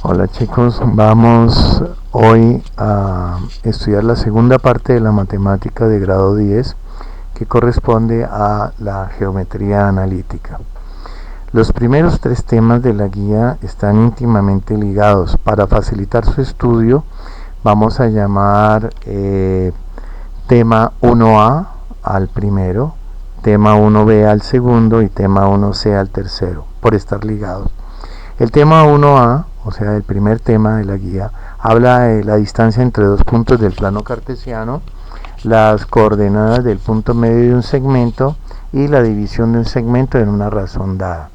Hola chicos, vamos hoy a estudiar la segunda parte de la matemática de grado 10 que corresponde a la geometría analítica. Los primeros tres temas de la guía están íntimamente ligados. Para facilitar su estudio vamos a llamar tema 1A al primero, tema 1B al segundo y tema 1C al tercero, por estar ligados. El tema 1A, o sea, el primer tema de la guía, habla de la distancia entre dos puntos del plano cartesiano, las coordenadas del punto medio de un segmento y la división de un segmento en una razón dada.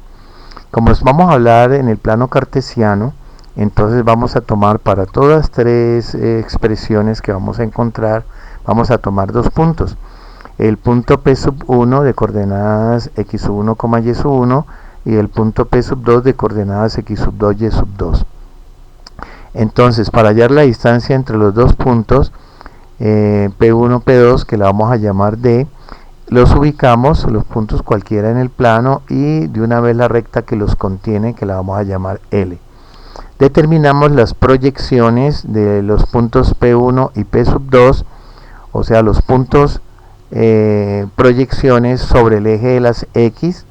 Como vamos a hablar en el plano cartesiano, entonces vamos a tomar para todas tres expresiones que vamos a encontrar, vamos a tomar dos puntos. El punto P sub 1 de coordenadas x sub 1, y sub 1 y el punto P sub 2 de coordenadas x sub 2, y sub 2. Entonces, para hallar la distancia entre los dos puntos, P1, P2, que la vamos a llamar D, los ubicamos, los puntos cualquiera en el plano, y de una vez la recta que los contiene, que la vamos a llamar L. Determinamos las proyecciones de los puntos P1 y P sub 2, o sea, los puntos proyecciones sobre el eje de las X,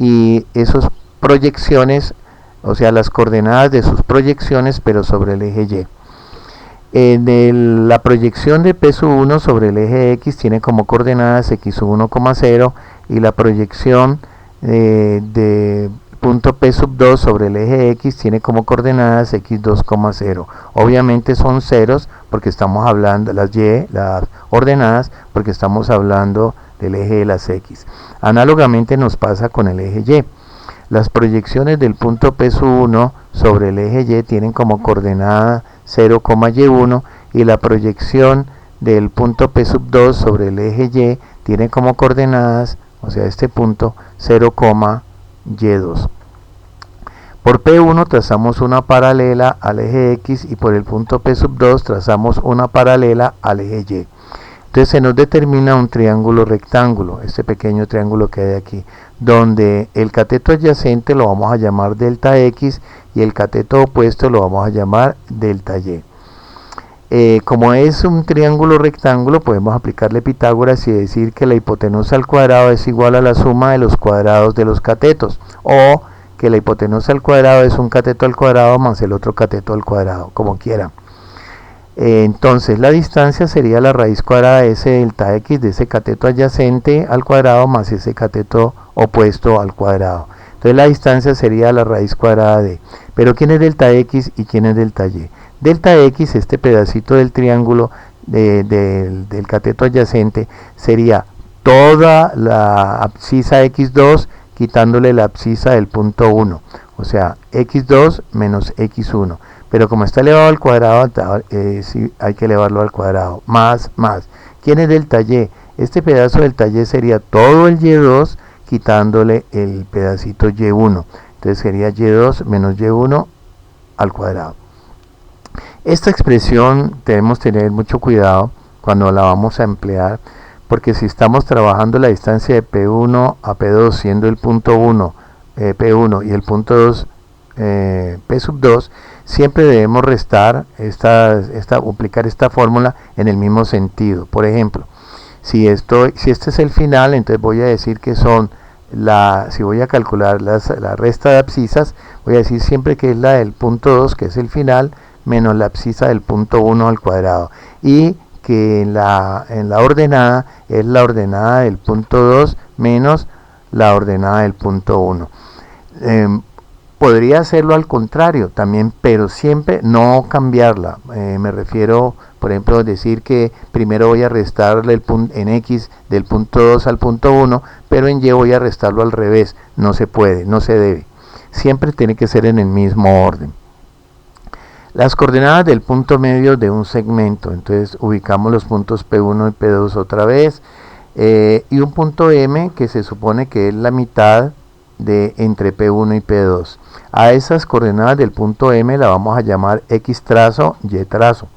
y esas proyecciones, o sea, las coordenadas de sus proyecciones, pero sobre el eje Y. La proyección de P sub 1 sobre el eje X tiene como coordenadas x sub 1, 0, y la proyección de punto P sub 2 sobre el eje X tiene como coordenadas x2, 0. Obviamente son ceros porque estamos hablando, las Y, las ordenadas, porque estamos hablando del eje de las X. Análogamente nos pasa con el eje Y. Las proyecciones del punto P sub 1 sobre el eje Y tienen como coordenada 0, y1, y la proyección del punto P sub 2 sobre el eje Y tiene como coordenadas, o sea, este punto 0, y2. Por P1 trazamos una paralela al eje X, y por el punto P sub 2 trazamos una paralela al eje Y. Entonces se nos determina un triángulo rectángulo, este pequeño triángulo que hay aquí, donde el cateto adyacente lo vamos a llamar delta X y el cateto opuesto lo vamos a llamar delta Y. Como es un triángulo rectángulo, podemos aplicarle Pitágoras y decir que la hipotenusa al cuadrado es igual a la suma de los cuadrados de los catetos, o que la hipotenusa al cuadrado es un cateto al cuadrado más el otro cateto al cuadrado, como quieran. Entonces la distancia sería la raíz cuadrada de ese delta X, de ese cateto adyacente al cuadrado más ese cateto opuesto al cuadrado. Entonces la distancia sería la raíz cuadrada de. Pero ¿quién es delta X y quién es delta Y? Delta X, este pedacito del triángulo del cateto adyacente, sería toda la abscisa x2 quitándole la abscisa del punto 1. O sea, x2 menos x1. Pero como está elevado al cuadrado, sí, hay que elevarlo al cuadrado. Más. ¿Quién es delta Y? Este pedazo delta Y sería todo el Y2 quitándole el pedacito Y1. Entonces sería Y2 menos Y1 al cuadrado. Esta expresión debemos tener mucho cuidado cuando la vamos a emplear, porque si estamos trabajando la distancia de P1 a P2 siendo el punto 1 P1 y el punto 2 P sub 2, siempre debemos restar aplicar esta fórmula en el mismo sentido. Por ejemplo, si este es el final, entonces voy a decir que son si voy a calcular la resta de abscisas, voy a decir siempre que es la del punto 2, que es el final, menos la abscisa del punto 1 al cuadrado, y que en la ordenada es la ordenada del punto 2 menos la ordenada del punto 1. Podría hacerlo al contrario también, pero siempre no cambiarla. Me refiero, por ejemplo, decir que primero voy a restarle en X del punto 2 al punto 1, pero en Y voy a restarlo al revés. No se puede, no se debe. Siempre tiene que ser en el mismo orden. Las coordenadas del punto medio de un segmento. Entonces ubicamos los puntos P1 y P2 otra vez. Y un punto M que se supone que es la mitad entre P1 y P2. A esas coordenadas del punto M la vamos a llamar X trazo, Y trazo.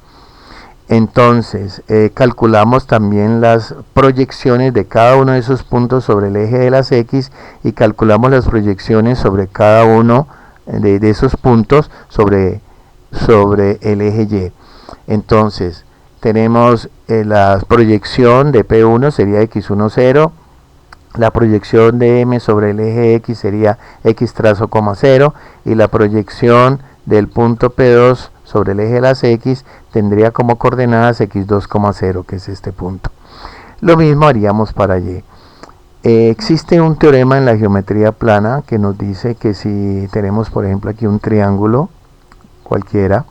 Entonces calculamos también las proyecciones de cada uno de esos puntos sobre el eje de las X, y calculamos las proyecciones sobre cada uno de esos puntos sobre sobre el eje Y. Entonces tenemos la proyección de P1 sería x1, 0. La proyección de M sobre el eje X sería X trazo, 0. Y la proyección del punto P2 sobre el eje de las X tendría como coordenadas X2, 0, que es este punto. Lo mismo haríamos para Y. Existe un teorema en la geometría plana que nos dice que si tenemos, por ejemplo, aquí un triángulo cualquiera,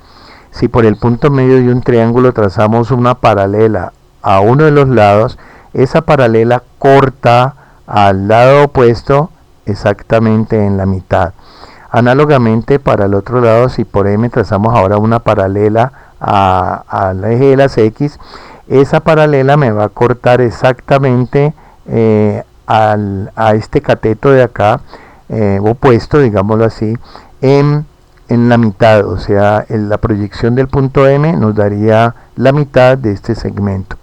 si por el punto medio de un triángulo trazamos una paralela a uno de los lados, esa paralela corta al lado opuesto exactamente en la mitad. Análogamente, para el otro lado, si por M trazamos ahora una paralela al eje de las X, esa paralela me va a cortar exactamente a este cateto de acá, opuesto, digámoslo así, en la mitad. O sea, la proyección del punto M nos daría la mitad de este segmento.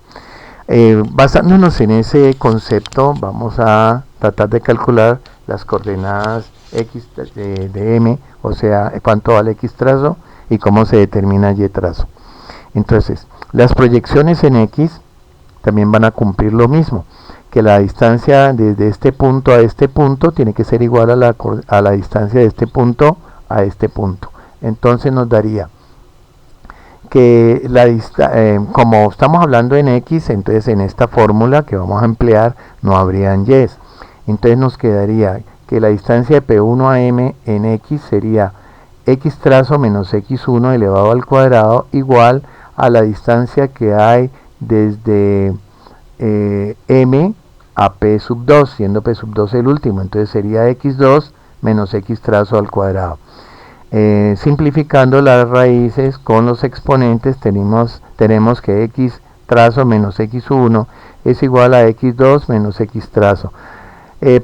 Basándonos en ese concepto, vamos a tratar de calcular las coordenadas X de M, o sea, cuánto vale X trazo y cómo se determina Y trazo. Entonces, las proyecciones en X también van a cumplir lo mismo, que la distancia desde este punto a este punto tiene que ser igual a la distancia de este punto a este punto. Entonces nos daría que como estamos hablando en X, entonces en esta fórmula que vamos a emplear no habrían Y. Entonces nos quedaría que la distancia de P1 a M en X sería X trazo menos X1 elevado al cuadrado igual a la distancia que hay desde M a P sub 2, siendo P sub 2 el último. Entonces sería X2 menos X trazo al cuadrado. Simplificando las raíces con los exponentes, tenemos que X trazo menos X1 es igual a X2 menos X trazo.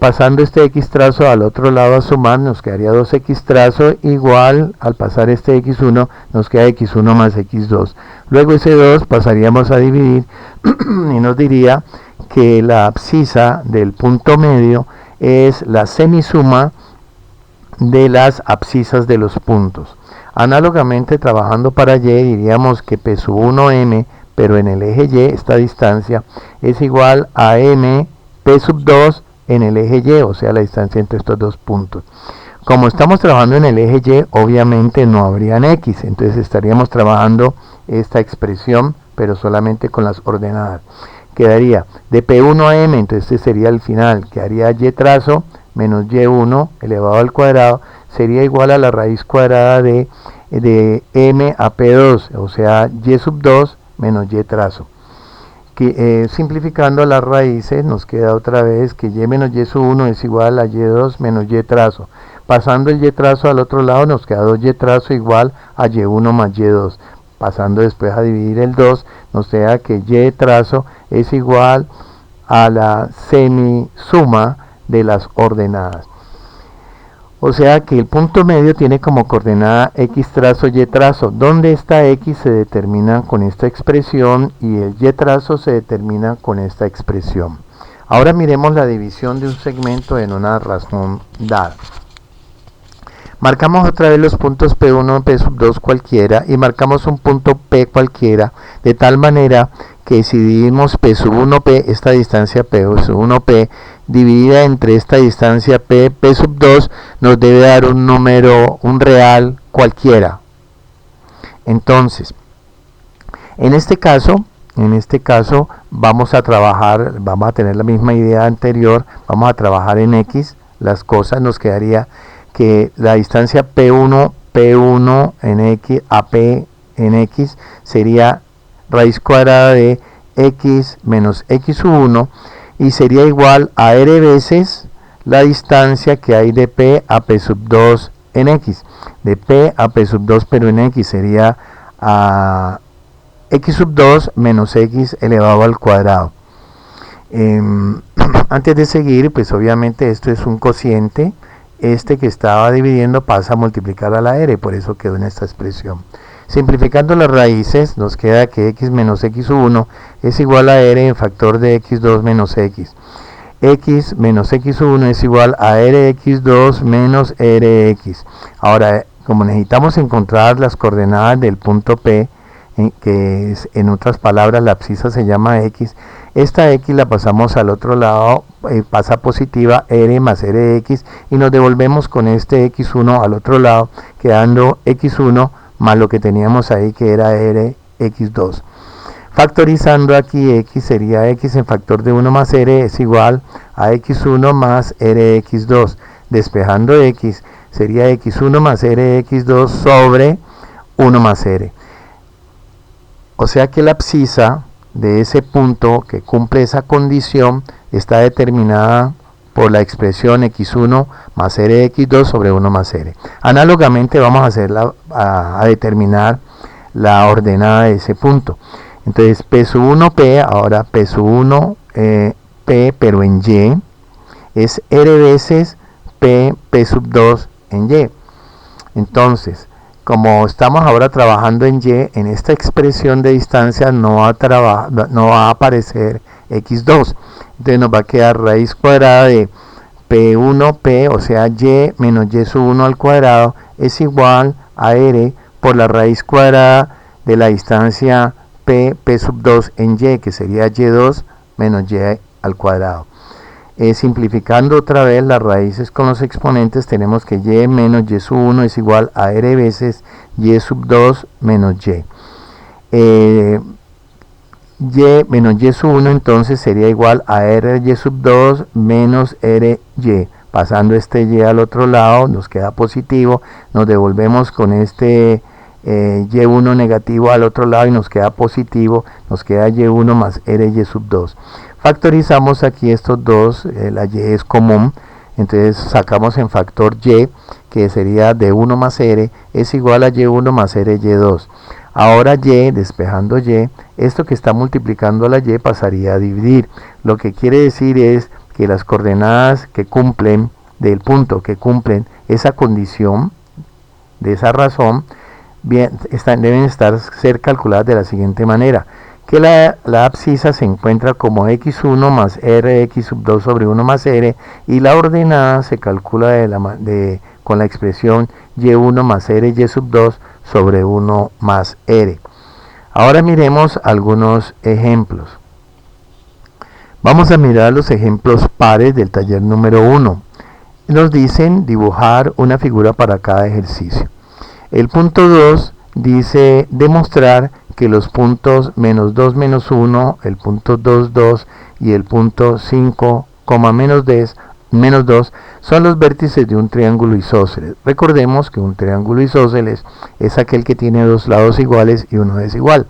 Pasando este X trazo al otro lado a sumar, nos quedaría 2X trazo igual, al pasar este X1 nos queda X1 más X2. Luego ese 2 pasaríamos a dividir y nos diría que la abscisa del punto medio es la semisuma de las abscisas de los puntos. Análogamente, trabajando para Y, diríamos que P sub 1M, pero en el eje Y, esta distancia es igual a M P sub 2 en el eje Y, o sea, la distancia entre estos dos puntos. Como estamos trabajando en el eje Y, obviamente no habrían X, entonces estaríamos trabajando esta expresión, pero solamente con las ordenadas. Quedaría de P1 a M, entonces este sería el final, quedaría Y trazo menos Y1 elevado al cuadrado, sería igual a la raíz cuadrada de M a P2, o sea, Y sub 2 menos Y trazo. Simplificando las raíces nos queda otra vez que Y menos Y sub 1 es igual a Y2 menos Y trazo. Pasando el Y trazo al otro lado nos queda 2Y trazo igual a Y1 más Y2. Pasando después a dividir el 2 nos queda que Y trazo es igual a la semisuma de las ordenadas. O sea que el punto medio tiene como coordenada X trazo, Y trazo, donde esta X se determina con esta expresión y el Y trazo se determina con esta expresión. Ahora miremos la división de un segmento en una razón dada. Marcamos otra vez los puntos P1, P sub 2 cualquiera y marcamos un punto P cualquiera, de tal manera que si dividimos P sub 1P, esta distancia P sub 1P, dividida entre esta distancia P sub 2, nos debe dar un número, un real cualquiera. Entonces, en este caso vamos a tener la misma idea anterior, vamos a trabajar en X, las cosas nos quedaría que la distancia P1 en X a P en X sería raíz cuadrada de X menos X sub 1 y sería igual a R veces la distancia que hay de P a P sub 2 en X. De P a P sub 2 pero en X sería a X sub 2 menos X elevado al cuadrado. Antes de seguir, pues obviamente esto es un cociente. Este que estaba dividiendo pasa a multiplicar a la R, por eso quedó en esta expresión. Simplificando las raíces, nos queda que X menos X1 es igual a R en factor de X2 menos X. X menos X1 es igual a RX2 menos RX. Ahora, como necesitamos encontrar las coordenadas del punto P, que es, en otras palabras, la abscisa se llama X, esta X la pasamos al otro lado, pasa positiva, R más RX, y nos devolvemos con este X1 al otro lado, quedando X1 más lo que teníamos ahí, que era RX2. Factorizando aquí, X sería X en factor de 1 más R es igual a X1 más RX2. Despejando X, sería X1 más RX2 sobre 1 más R. O sea que la abscisa de ese punto que cumple esa condición está determinada por la expresión X1 más RX2 sobre 1 más R. Análogamente vamos a determinar la ordenada de ese punto. Entonces P1P, ahora P1P, pero en Y, es R veces P2 en Y. Entonces, como estamos ahora trabajando en Y, en esta expresión de distancia no va a aparecer X2. Entonces nos va a quedar raíz cuadrada de P1P, o sea Y menos Y sub 1 al cuadrado, es igual a R por la raíz cuadrada de la distancia P2 en Y, que sería Y2 menos Y al cuadrado. Simplificando otra vez las raíces con los exponentes, tenemos que Y menos Y sub 1 es igual a R veces Y sub 2 menos Y. Y menos Y sub 1 entonces sería igual a R Y sub 2 menos R Y. Pasando este Y al otro lado nos queda positivo, nos devolvemos con este Y1 negativo al otro lado y nos queda positivo, nos queda Y1 más RY sub 2. Factorizamos aquí estos dos, la Y es común, entonces sacamos en factor Y, que sería de 1 más R, es igual a Y1 más RY2. Ahora Y, despejando Y, esto que está multiplicando la Y pasaría a dividir. Lo que quiere decir es que las coordenadas que cumplen, del punto que cumplen esa condición, de esa razón, deben ser calculadas de la siguiente manera, que la abscisa se encuentra como X1 más RX sub 2 sobre 1 más R, y la ordenada se calcula con la expresión Y1 más RY sub 2 sobre 1 más R. Ahora miremos algunos ejemplos. Vamos a mirar los ejemplos pares del taller número 1. Nos dicen dibujar una figura para cada ejercicio. El punto 2 dice demostrar que los puntos menos 2, menos 1, el punto 2, 2 y el punto 5, menos 2 son los vértices de un triángulo isósceles. Recordemos que un triángulo isósceles es aquel que tiene dos lados iguales y uno desigual.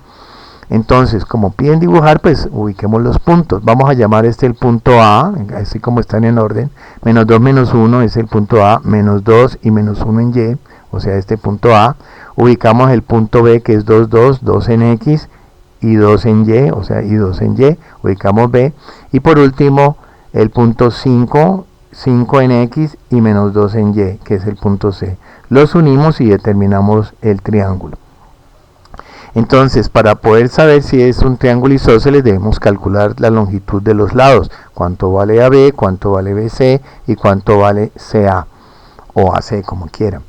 Entonces, como piden dibujar, pues ubiquemos los puntos. Vamos a llamar el punto A, así como están en orden. Menos 2, menos 1 es el punto A, menos 2 y menos 1 en Y, o sea, este punto A. Ubicamos el punto B, que es 2, 2, 2 en X y 2 en Y, o sea, y 2 en Y. Ubicamos B. Y por último, el punto 5, 5 en X y menos 2 en Y, que es el punto C. Los unimos y determinamos el triángulo. Entonces, para poder saber si es un triángulo isósceles, debemos calcular la longitud de los lados. Cuánto vale AB, cuánto vale BC y cuánto vale CA o AC, como quieran.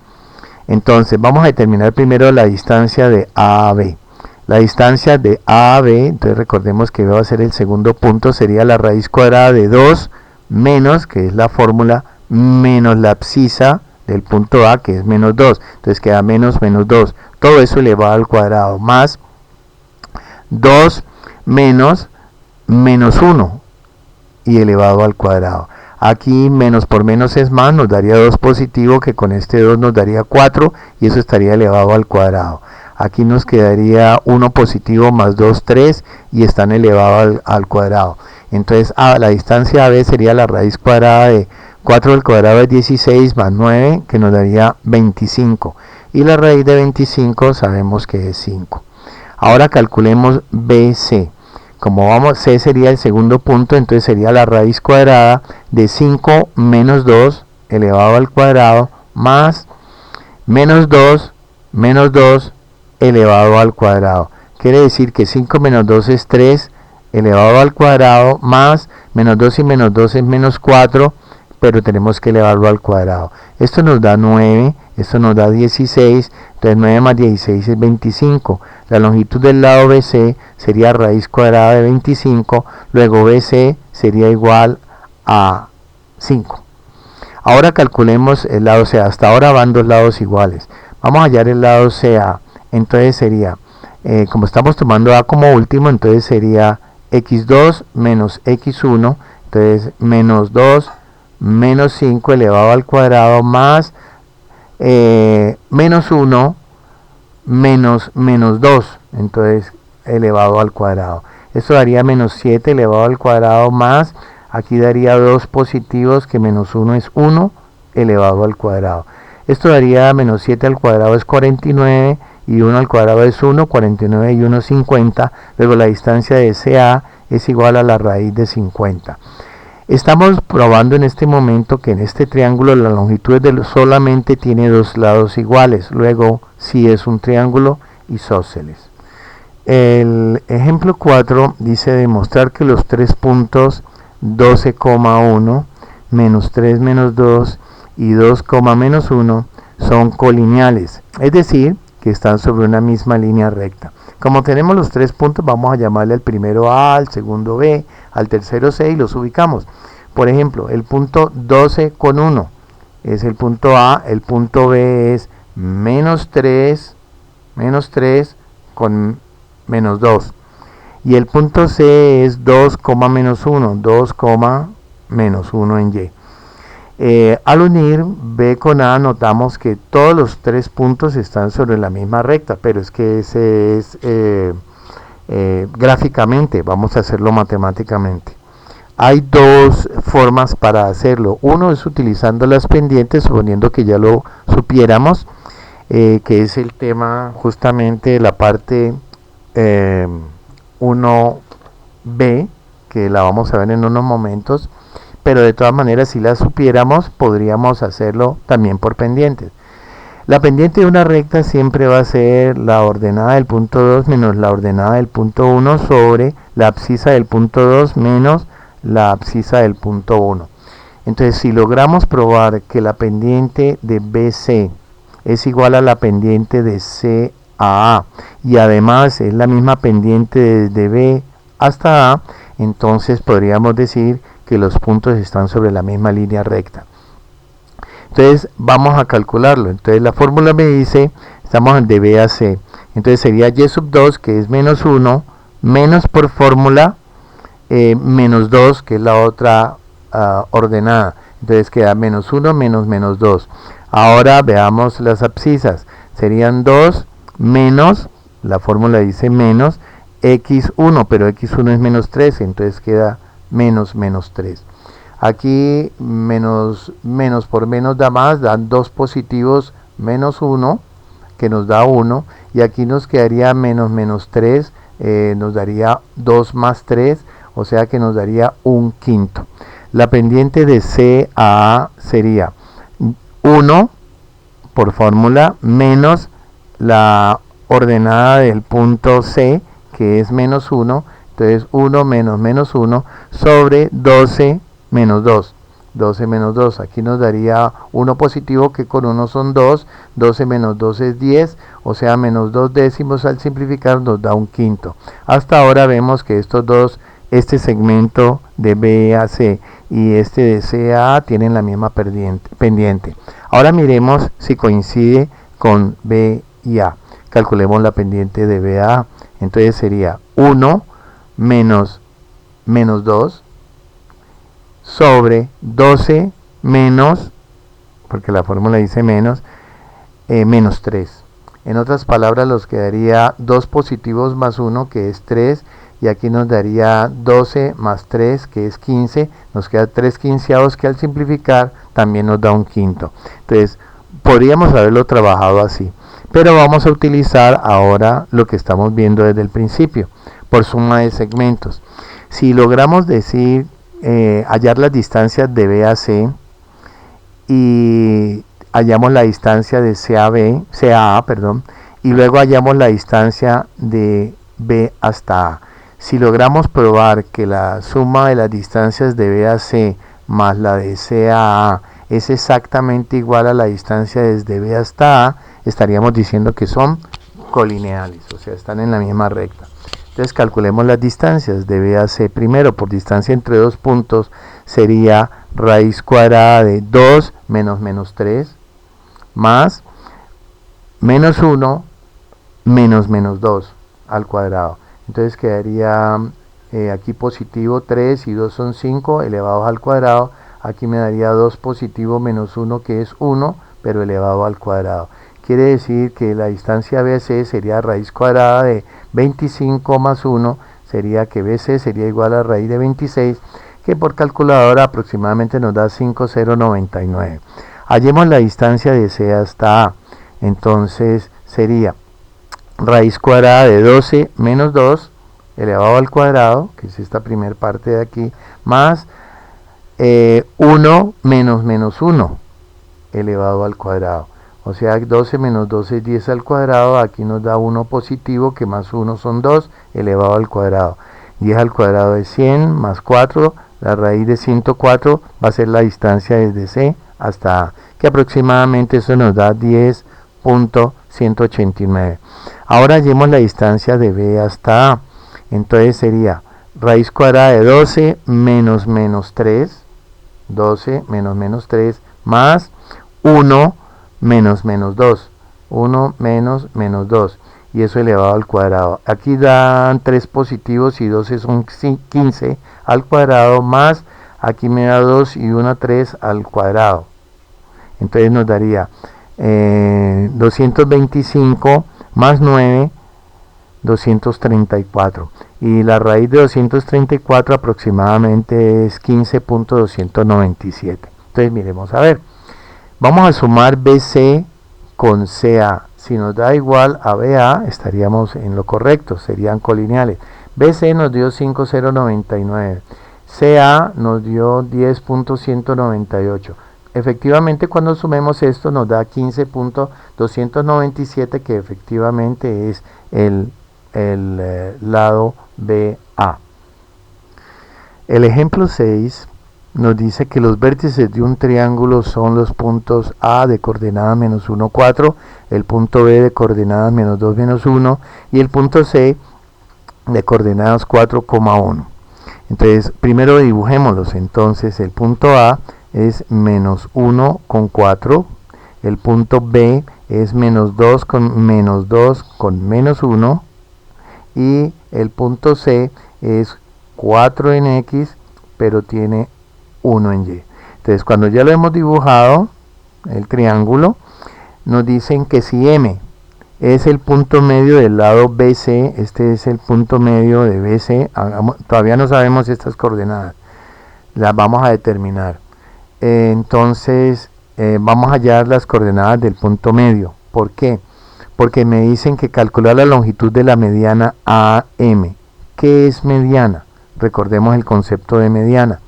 Entonces, vamos a determinar primero la distancia de A a B. La distancia de A a B, entonces recordemos que va a ser el segundo punto, sería la raíz cuadrada de 2 menos, que es la fórmula, menos la abscisa del punto A, que es menos 2. Entonces queda menos 2. Todo eso elevado al cuadrado, más 2 menos 1 y elevado al cuadrado. Aquí menos por menos es más, nos daría 2 positivo, que con este 2 nos daría 4 y eso estaría elevado al cuadrado. Aquí nos quedaría 1 positivo más 2, 3 y están elevados al cuadrado. Entonces la distancia AB sería la raíz cuadrada de 4 al cuadrado es 16 más 9, que nos daría 25. Y la raíz de 25 sabemos que es 5. Ahora calculemos BC. Como C sería el segundo punto, entonces sería la raíz cuadrada de 5 menos 2 elevado al cuadrado más menos 2 elevado al cuadrado. Quiere decir que 5 menos 2 es 3 elevado al cuadrado más menos 2 y menos 2 es menos 4. pero tenemos que elevarlo al cuadrado. Esto nos da 9, esto nos da 16, entonces 9 más 16 es 25. La longitud del lado BC sería raíz cuadrada de 25, luego BC sería igual a 5. Ahora calculemos el lado CA. Hasta ahora van dos lados iguales. Vamos a hallar el lado CA. Entonces sería, como estamos tomando A como último, entonces sería x2 menos x1. Entonces menos 2 menos 5 elevado al cuadrado más menos 1 menos 2. Entonces elevado al cuadrado. Esto daría menos 7 elevado al cuadrado más, aquí daría 2 positivos, que menos 1 es 1 elevado al cuadrado. Esto daría menos 7 al cuadrado es 49 y 1 al cuadrado es 1, 49 y 1 50. Luego la distancia de CA es igual a la raíz de 50. Estamos probando en este momento que en este triángulo la longitud solamente tiene dos lados iguales. Luego, si es un triángulo isósceles. El ejemplo 4 dice demostrar que los tres puntos 12,1, menos 3 menos 2 y 2, menos 1 son colineales, es decir, que están sobre una misma línea recta. Como tenemos los tres puntos, vamos a llamarle al primero A, al segundo B, al tercero C y los ubicamos. Por ejemplo, el punto 12,1 es el punto A, el punto B es menos 3 con menos 2. Y el punto C es 2, menos 1, 2, menos 1 en Y. Al unir B con A notamos que todos los tres puntos están sobre la misma recta, pero es que ese es gráficamente, vamos a hacerlo matemáticamente. Hay dos formas para hacerlo. Uno es utilizando las pendientes, suponiendo que ya lo supiéramos, que es el tema justamente de la parte 1B, que la vamos a ver en unos momentos, pero de todas maneras si la supiéramos podríamos hacerlo también por pendientes. La pendiente de una recta siempre va a ser la ordenada del punto 2 menos la ordenada del punto 1 sobre la abscisa del punto 2 menos la abscisa del punto 1. Entonces, si logramos probar que la pendiente de BC es igual a la pendiente de CAA y además es la misma pendiente desde B hasta A, entonces podríamos decir que los puntos están sobre la misma línea recta. Entonces vamos a calcularlo. Entonces la fórmula me dice, estamos de B a C, entonces sería Y sub 2, que es menos 1, menos por fórmula menos 2, que es la otra ordenada. Entonces queda menos 1 menos menos 2. Ahora veamos las abscisas. Serían 2 menos, la fórmula dice menos, x1, pero x1 es menos 3, entonces queda menos menos 3. Aquí menos por menos da más, dan 2 positivos menos 1, que nos da 1, y aquí nos quedaría menos menos 3, nos daría 2 más 3, o sea que nos daría un quinto. La pendiente de C a A sería 1 por fórmula menos la ordenada del punto C, que es menos 1, entonces 1 menos menos 1 sobre 12 menos 2. 12 menos 2, aquí nos daría 1 positivo, que con 1 son 2, 12 menos 2 es 10, o sea menos 2 décimos al simplificar nos da un quinto. Hasta ahora vemos que estos dos, este segmento de B a C y este de C a A tienen la misma pendiente. Ahora miremos si coincide con B y A. Calculemos la pendiente de B a A. Entonces sería 1 menos menos 2 sobre 12 menos, porque la fórmula dice menos, menos 3. En otras palabras, nos quedaría 2 positivos más 1, que es 3, y aquí nos daría 12 más 3, que es 15, nos queda 3 quinceavos, que al simplificar también nos da un quinto. Entonces, podríamos haberlo trabajado así, pero vamos a utilizar ahora lo que estamos viendo desde el principio, por suma de segmentos. Si logramos decir, hallar las distancias de B a C y hallamos la distancia de CA, perdón, y luego hallamos la distancia de B hasta A. Si logramos probar que la suma de las distancias de B a C más la de C a A es exactamente igual a la distancia desde B hasta A, estaríamos diciendo que son colineales, o sea, están en la misma recta. Entonces calculemos las distancias de B a C. Primero, por distancia entre dos puntos, sería raíz cuadrada de 2 menos menos 3 más menos 1 menos menos 2 al cuadrado. Entonces quedaría aquí positivo 3 y 2 son 5 elevados al cuadrado. Aquí me daría 2 positivo menos 1 que es 1, pero elevado al cuadrado. Quiere decir que la distancia BC sería raíz cuadrada de 25 más 1, sería que BC sería igual a raíz de 26, que por calculadora aproximadamente nos da 5,099. Hallemos la distancia de C hasta A. Entonces sería raíz cuadrada de 12 menos 2 elevado al cuadrado, que es esta primera parte de aquí, más 1 menos menos 1 elevado al cuadrado. O sea, 12 menos 12 es 10 al cuadrado, aquí nos da 1 positivo, que más 1 son 2, elevado al cuadrado. 10 al cuadrado es 100, más 4, la raíz de 104 va a ser la distancia desde C hasta A, que aproximadamente eso nos da 10.189. Ahora hallemos la distancia de B hasta A. Entonces sería raíz cuadrada de 12 menos menos 3, 12 menos menos 3, más 1 menos menos 2, 1 menos menos 2, y eso elevado al cuadrado. Aquí dan 3 positivos y 12 son 15 al cuadrado, más aquí me da 2 y 1 3 al cuadrado. Entonces nos daría 225 más 9, 234. Y la raíz de 234 aproximadamente es 15.297. Entonces miremos a ver. Vamos a sumar BC con CA. Si nos da igual a BA, estaríamos en lo correcto, serían colineales. BC nos dio 5,099. CA nos dio 10.198. Efectivamente, cuando sumemos esto nos da 15.297, que efectivamente es el lado BA. El ejemplo 6 nos dice que los vértices de un triángulo son los puntos A de coordenadas menos 1, 4, el punto B de coordenadas menos 2, menos 1 y el punto C de coordenadas 4,1. Entonces, primero dibujémoslos. Entonces, el punto A es menos 1 con 4, el punto B es menos 2 con menos 2 con menos 1 y el punto C es 4 en X, pero tiene 1 en Y. Entonces, cuando ya lo hemos dibujado, el triángulo, nos dicen que si M es el punto medio del lado BC, este es el punto medio de BC, todavía no sabemos estas coordenadas, las vamos a determinar. Entonces, vamos a hallar las coordenadas del punto medio. ¿Por qué? Porque me dicen que calcular la longitud de la mediana AM. ¿Qué es mediana? Recordemos el concepto de mediana.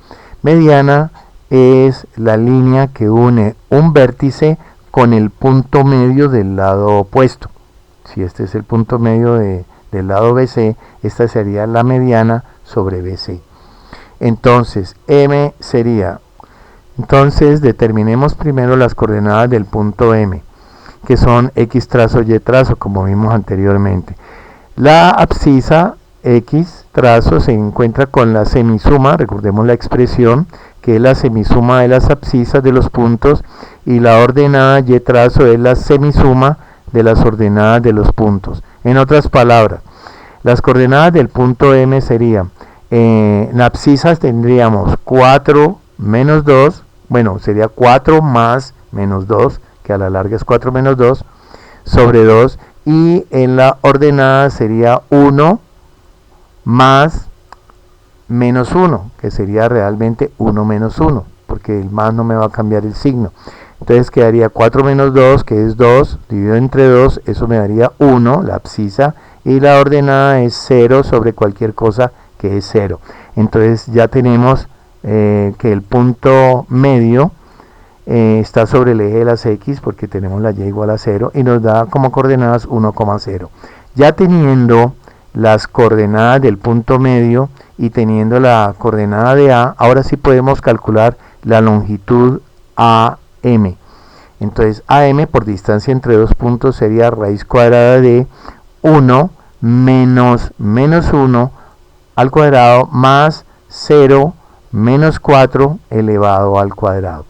Mediana es la línea que une un vértice con el punto medio del lado opuesto. Si este es el punto medio del lado BC, esta sería la mediana sobre BC. Entonces, M sería... Entonces, determinemos primero las coordenadas del punto M, que son X trazo Y trazo, como vimos anteriormente. La abscisa X trazo se encuentra con la semisuma, recordemos la expresión, que es la semisuma de las abscisas de los puntos, y la ordenada Y trazo es la semisuma de las ordenadas de los puntos. En otras palabras, las coordenadas del punto M serían, en abscisas tendríamos 4 menos 2, bueno, sería 4 más menos 2, que a la larga es 4 menos 2, sobre 2, y en la ordenada sería 1 más menos 1, que sería realmente 1 menos 1, porque el más no me va a cambiar el signo. Entonces quedaría 4 menos 2, que es 2, dividido entre 2, eso me daría 1, la abscisa, y la ordenada es 0 sobre cualquier cosa que es 0. Entonces ya tenemos que el punto medio está sobre el eje de las X, porque tenemos la Y igual a 0, y nos da como coordenadas 1,0. Ya teniendo las coordenadas del punto medio y teniendo la coordenada de A, ahora sí podemos calcular la longitud AM. Entonces AM por distancia entre dos puntos sería raíz cuadrada de 1 menos 1 al cuadrado más 0 menos 4 elevado al cuadrado.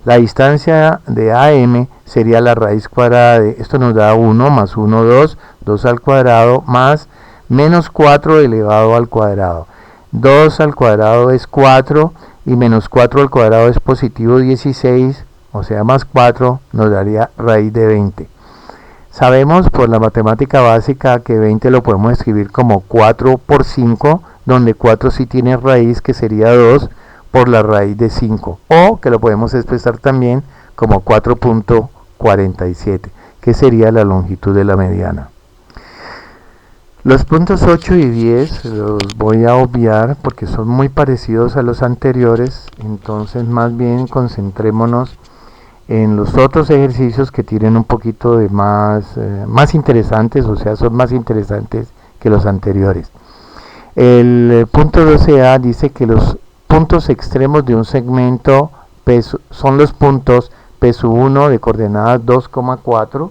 La distancia de AM sería la raíz cuadrada de, esto nos da 1 más 1, 2, 2 al cuadrado más menos 4 elevado al cuadrado. 2 al cuadrado es 4 y menos 4 al cuadrado es positivo 16, o sea más 4 nos daría raíz de 20. Sabemos por la matemática básica que 20 lo podemos escribir como 4 por 5, donde 4 sí tiene raíz, que sería 2 por la raíz de 5, o que lo podemos expresar también como 4.47, que sería la longitud de la mediana. Los puntos 8 y 10 los voy a obviar porque son muy parecidos a los anteriores, entonces más bien concentrémonos en los otros ejercicios que tienen un poquito de más interesantes, o sea, son más interesantes que los anteriores. El punto 12A dice que los puntos extremos de un segmento son los puntos P1 de coordenadas 2,4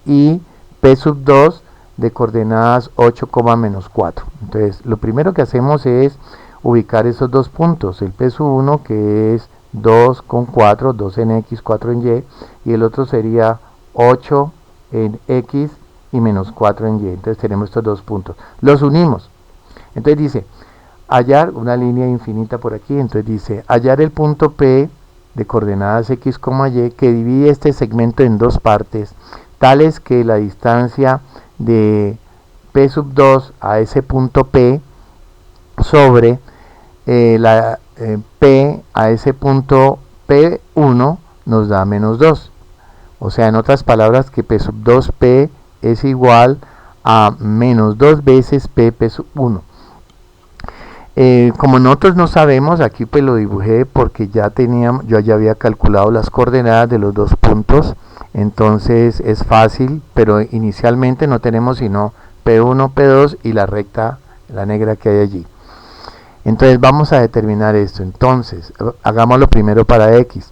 y P2 de coordenadas 8, menos 4. Entonces, lo primero que hacemos es ubicar esos dos puntos, el P1 que es 2 con 4, 2 en X, 4 en Y, y el otro sería 8 en X y menos 4 en Y. Entonces tenemos estos dos puntos, los unimos. Entonces dice, hallar una línea infinita por aquí, entonces dice, hallar el punto P de coordenadas X, Y, que divide este segmento en dos partes, tales que la distancia de P2 a ese punto P sobre la P a ese punto P1 nos da menos 2. O sea, en otras palabras, que P2P es igual a menos 2 veces P1. Como nosotros no sabemos, aquí pues lo dibujé porque yo ya había calculado las coordenadas de los dos puntos, entonces es fácil, pero inicialmente no tenemos sino P1, P2 y la recta, la negra que hay allí. Entonces vamos a determinar esto. Entonces, hagámoslo primero para X.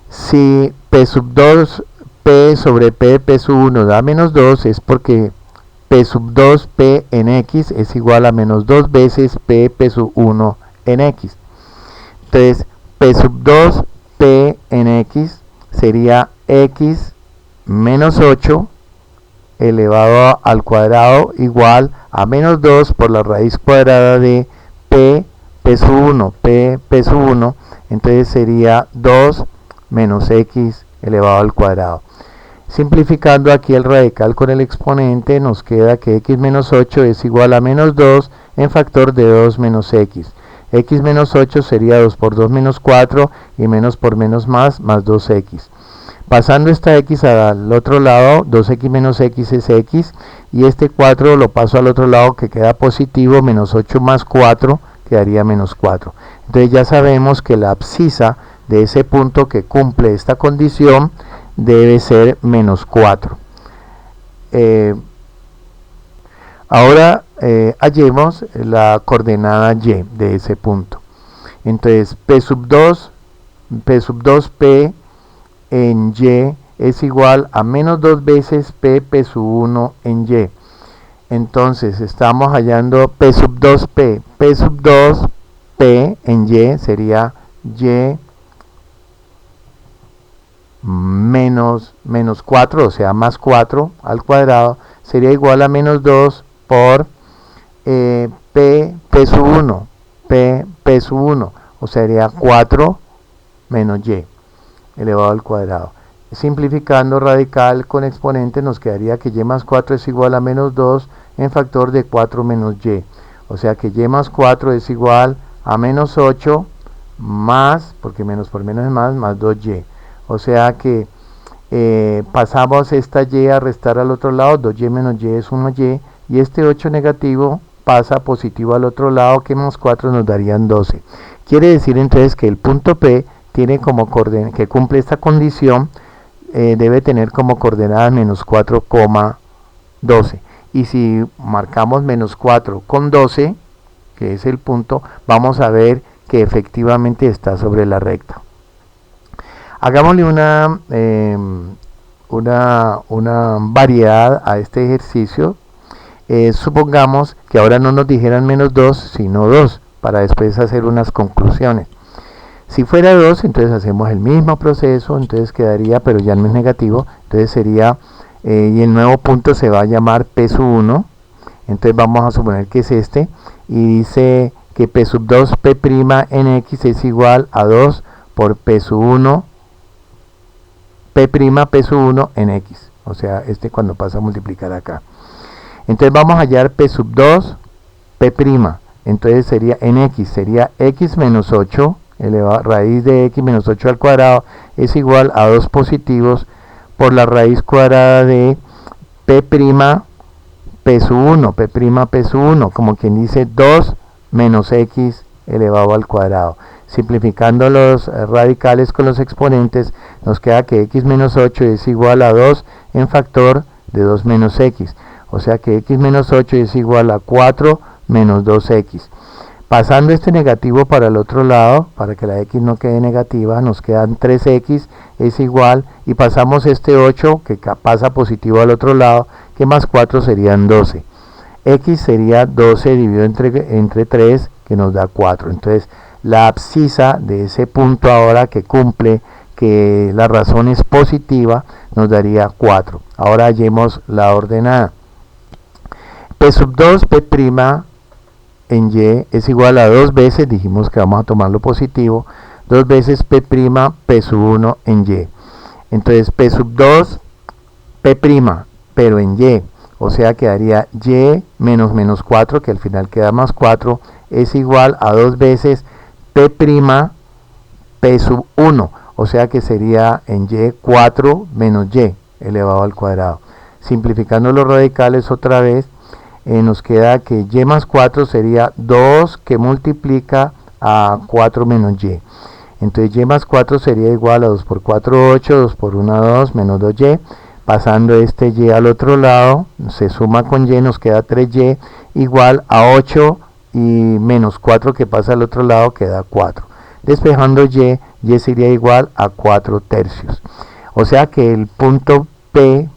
Si P2 P sobre P P1 da menos 2, es porque P2 P en X es igual a menos 2 veces P P1 en X. Entonces, P2 P en X sería X menos 8 elevado al cuadrado igual a menos 2 por la raíz cuadrada de P P1, P P1, entonces sería 2 menos X elevado al cuadrado. Simplificando aquí el radical con el exponente, nos queda que X menos 8 es igual a menos 2 en factor de 2 menos X. X menos 8 sería 2 por 2 menos 4 y menos por menos más 2X. Pasando esta X al otro lado, 2X menos X es X, y este 4 lo paso al otro lado que queda positivo, menos 8 más 4 quedaría menos 4. Entonces ya sabemos que la abscisa de ese punto que cumple esta condición debe ser menos 4. Ahora hallemos la coordenada Y de ese punto. Entonces P2P en Y es igual a menos 2 veces P P1 en Y. Entonces estamos hallando P2P. P2P en Y sería Y menos 4, o sea más 4 al cuadrado, sería igual a menos 2 por P P1, P P1, o sería 4 menos Y elevado al cuadrado. Simplificando radical con exponente nos quedaría que Y más 4 es igual a menos 2 en factor de 4 menos Y. O sea que Y más 4 es igual a menos 8 más, porque menos por menos es más 2Y. O sea que pasamos esta Y a restar al otro lado, 2Y menos Y es 1Y, y este 8 negativo pasa positivo al otro lado, que más 4 nos darían 12. Quiere decir entonces que el punto P tiene como coordenada, que cumple esta condición, debe tener como coordenada menos 4,12. Y si marcamos menos 4 con 12, que es el punto, vamos a ver que efectivamente está sobre la recta. Hagámosle una variedad a este ejercicio. Supongamos que ahora no nos dijeran menos 2, sino 2, para después hacer unas conclusiones. Si fuera 2, entonces hacemos el mismo proceso, entonces quedaría, pero ya no es negativo, entonces sería, y el nuevo punto se va a llamar P sub 1, entonces vamos a suponer que es este, y dice que P sub 2 P' en X es igual a 2 por P sub 1, P' P sub 1 en X, o sea, cuando pasa a multiplicar acá. Entonces vamos a hallar P sub 2 P', entonces sería en X, sería X menos 8, raíz de X menos 8 al cuadrado es igual a 2 positivos por la raíz cuadrada de P' P sub 1, P' P sub 1, como quien dice 2 menos X elevado al cuadrado. Simplificando los radicales con los exponentes, nos queda que X menos 8 es igual a 2 en factor de 2 menos X. O sea que X menos 8 es igual a 4 menos 2X. Pasando este negativo para el otro lado, para que la X no quede negativa, nos quedan 3X es igual, y pasamos este 8 que pasa positivo al otro lado, que más 4 serían 12. X sería 12 dividido entre 3, que nos da 4. Entonces la abscisa de ese punto ahora que cumple que la razón es positiva, nos daría 4. Ahora hallemos la ordenada. P sub 2 P' en Y es igual a 2 veces, dijimos que vamos a tomar lo positivo, 2 veces P' P sub 1 en Y. Entonces P sub 2 P', pero en Y, o sea quedaría Y menos 4, que al final queda más 4, es igual a 2 veces P' P sub 1, o sea que sería en Y 4 menos Y elevado al cuadrado. Simplificando los radicales otra vez, nos queda que Y más 4 sería 2 que multiplica a 4 menos Y. Entonces Y más 4 sería igual a 2 por 4, 8, 2 por 1, 2, menos 2Y. Pasando este Y al otro lado, se suma con Y, nos queda 3Y igual a 8 y menos 4 que pasa al otro lado queda 4. Despejando Y sería igual a 4 tercios. O sea que el punto P'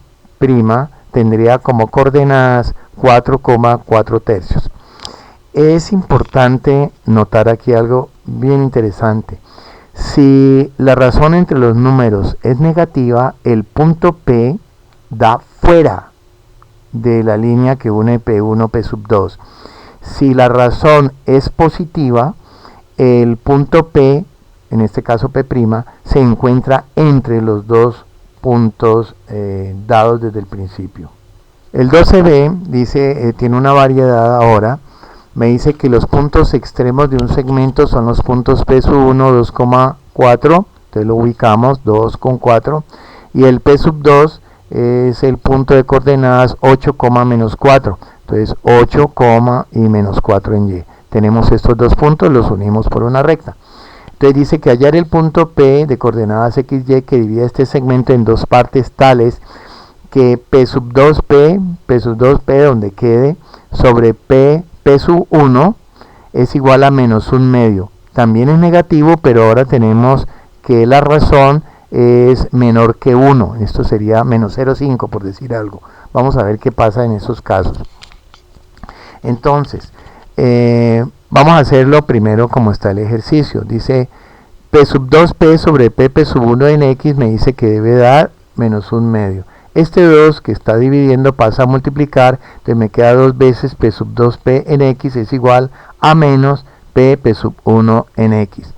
tendría como coordenadas 4,4 tercios. Es importante notar aquí algo bien interesante. Si la razón entre los números es negativa, el punto P da fuera de la línea que une P1, P sub 2. Si la razón es positiva, el punto P, en este caso P', se encuentra entre los dos puntos dados desde el principio. El 12b dice, tiene una variedad ahora, me dice que los puntos extremos de un segmento son los puntos P sub 1, 2,4, entonces lo ubicamos, 2,4, y el P sub 2 es el punto de coordenadas 8, menos 4, entonces 8, y menos 4 en Y. Tenemos estos dos puntos, los unimos por una recta. Entonces dice que hallar el punto P de coordenadas XY que divide este segmento en dos partes tales que P sub 2P donde quede sobre P sub 1 es igual a menos un medio. También es negativo, pero ahora tenemos que la razón es menor que 1. Esto sería menos 0,5 por decir algo. Vamos a ver qué pasa en esos casos. Entonces, vamos a hacerlo primero como está el ejercicio. Dice P sub 2P sobre P sub 1 en X me dice que debe dar menos un medio. Este 2 que está dividiendo pasa a multiplicar, entonces me queda 2 veces P sub 2P en X es igual a menos P sub 1 en X.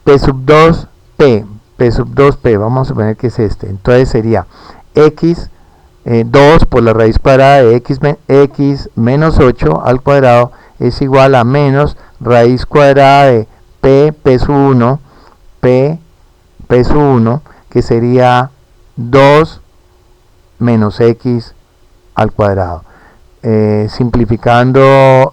P sub 2P, vamos a poner que es este, entonces sería X 2 por la raíz cuadrada de X menos 8 al cuadrado es igual a menos raíz cuadrada de P sub 1, P sub 1, que sería 2 menos X al cuadrado. Simplificando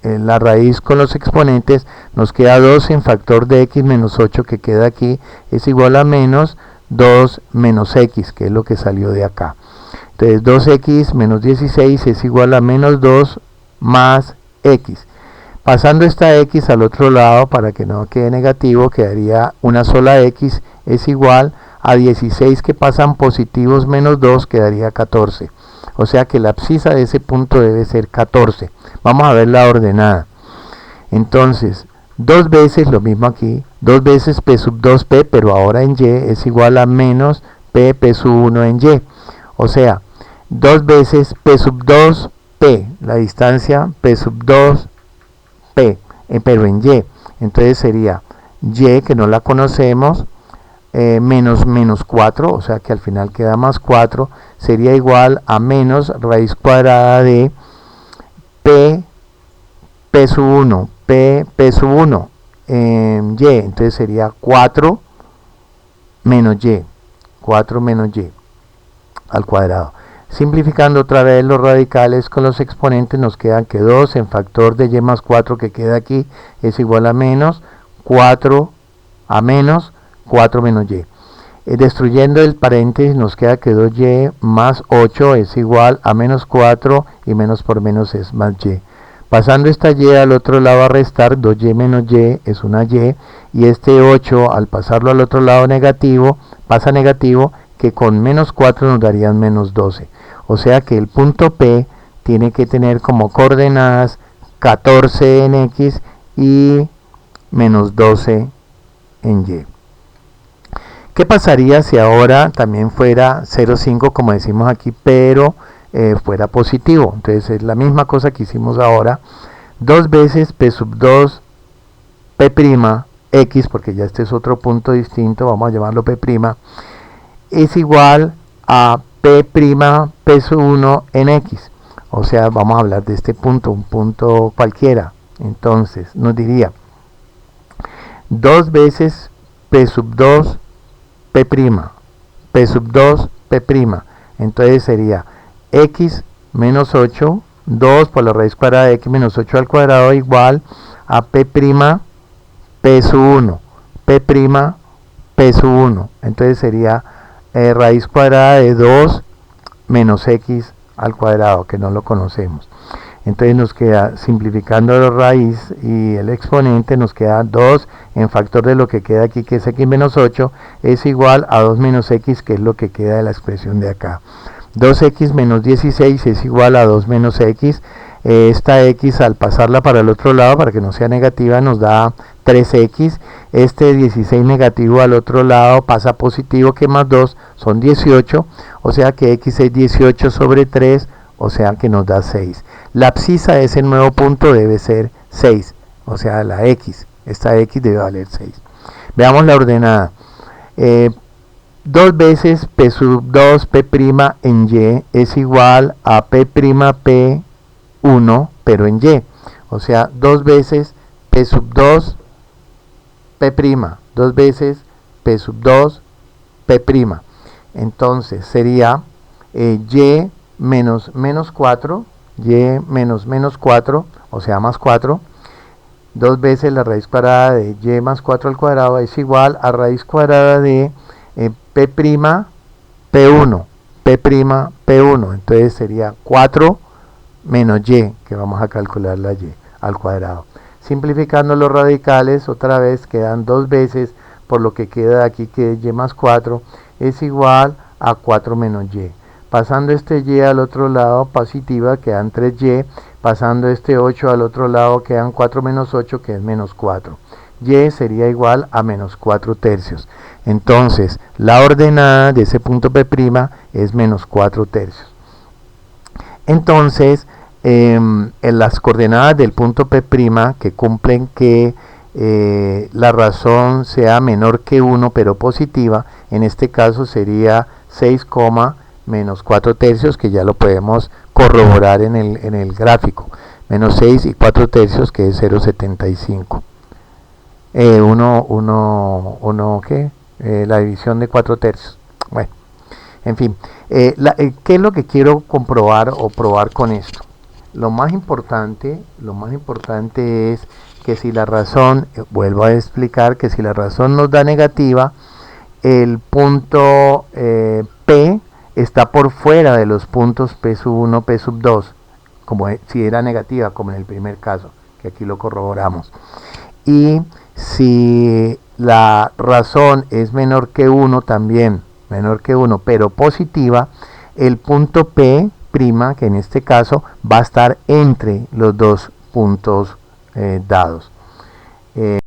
la raíz con los exponentes, nos queda 2 en factor de X menos 8 que queda aquí, es igual a menos 2 menos X, que es lo que salió de acá. Entonces 2X menos 16 es igual a menos 2 más X. Pasando esta x al otro lado para que no quede negativo, quedaría una sola x es igual a 16 que pasan positivos menos 2, quedaría 14. O sea que la abscisa de ese punto debe ser 14. Vamos a ver la ordenada. Entonces, dos veces, lo mismo aquí, dos veces p sub 2p, pero ahora en y es igual a menos p sub 1 en y. O sea, dos veces p sub 2p, la distancia p sub 2p, pero en y. Entonces sería y, que no la conocemos, menos 4, o sea que al final queda más 4, sería igual a menos raíz cuadrada de p sub 1, p sub 1 en y, entonces sería 4 menos y, 4 menos y al cuadrado. Simplificando otra vez los radicales con los exponentes, nos quedan que 2 en factor de y más 4 que queda aquí es igual a menos 4 a menos 4 menos y. Destruyendo el paréntesis nos queda que 2y más 8 es igual a menos 4 y menos por menos es más y. Pasando esta y al otro lado a restar, 2y menos y es una y, y este 8 al pasarlo al otro lado negativo, pasa negativo, que con menos 4 nos darían menos 12. O sea que el punto P tiene que tener como coordenadas 14 en X y menos 12 en Y. ¿Qué pasaría si ahora también fuera 0,5 como decimos aquí, pero fuera positivo? Entonces es la misma cosa que hicimos ahora. Dos veces P sub 2 P' X, porque ya este es otro punto distinto, vamos a llamarlo P', es igual a P' P sub 1 en X. O sea, vamos a hablar de este punto, un punto cualquiera. Entonces nos diría dos veces P sub 2 P', P sub 2 P'. Entonces sería X menos 8, 2 por la raíz cuadrada de X menos 8 al cuadrado igual a P' P sub 1, P' P sub 1. Entonces sería raíz cuadrada de 2 menos X al cuadrado, que no lo conocemos. Entonces nos queda, simplificando la raíz y el exponente, nos queda 2 en factor de lo que queda aquí, que es X menos 8, es igual a 2 menos X, que es lo que queda de la expresión de acá. 2X menos 16 es igual a 2 menos X. Esta X al pasarla para el otro lado, para que no sea negativa, nos da 3X. Este 16 negativo al otro lado pasa positivo, que más 2 son 18. O sea que X es 18 sobre 3, o sea que nos da 6. La abscisa de ese nuevo punto debe ser 6, o sea la X. Esta X debe valer 6. Veamos la ordenada. Dos veces P sub 2 P' en Y es igual a P' P1, pero en Y. O sea, dos veces P sub 2 P', dos veces P sub 2 P'. Entonces sería Y menos 4, Y menos 4, o sea más 4. Dos veces la raíz cuadrada de Y más 4 al cuadrado es igual a raíz cuadrada de P' P1, P' P1. Entonces sería 4 menos Y, que vamos a calcular la Y al cuadrado. Simplificando los radicales, otra vez quedan dos veces por lo que queda aquí, que es Y más 4, es igual a 4 menos Y. Pasando este Y al otro lado, positiva, quedan 3Y. Pasando este 8 al otro lado, quedan 4 menos 8, que es menos 4. Y sería igual a menos 4 tercios. Entonces, la ordenada de ese punto P' es menos 4 tercios. Entonces, en las coordenadas del punto P' que cumplen que la razón sea menor que 1, pero positiva, en este caso sería 6, menos 4 tercios, que ya lo podemos corroborar en el gráfico. Menos 6 y 4 tercios, que es 0,75. ¿Qué? La división de 4 tercios. Bueno, en fin, ¿qué es lo que quiero comprobar o probar con esto? Lo más importante es que si la razón, vuelvo a explicar, que si la razón nos da negativa, el punto P está por fuera de los puntos P sub 1, P sub 2, como si era negativa, como en el primer caso. que aquí lo corroboramos. Y si la razón es menor que 1 también, menor que 1, pero positiva, el punto P', que en este caso va a estar entre los dos puntos dados.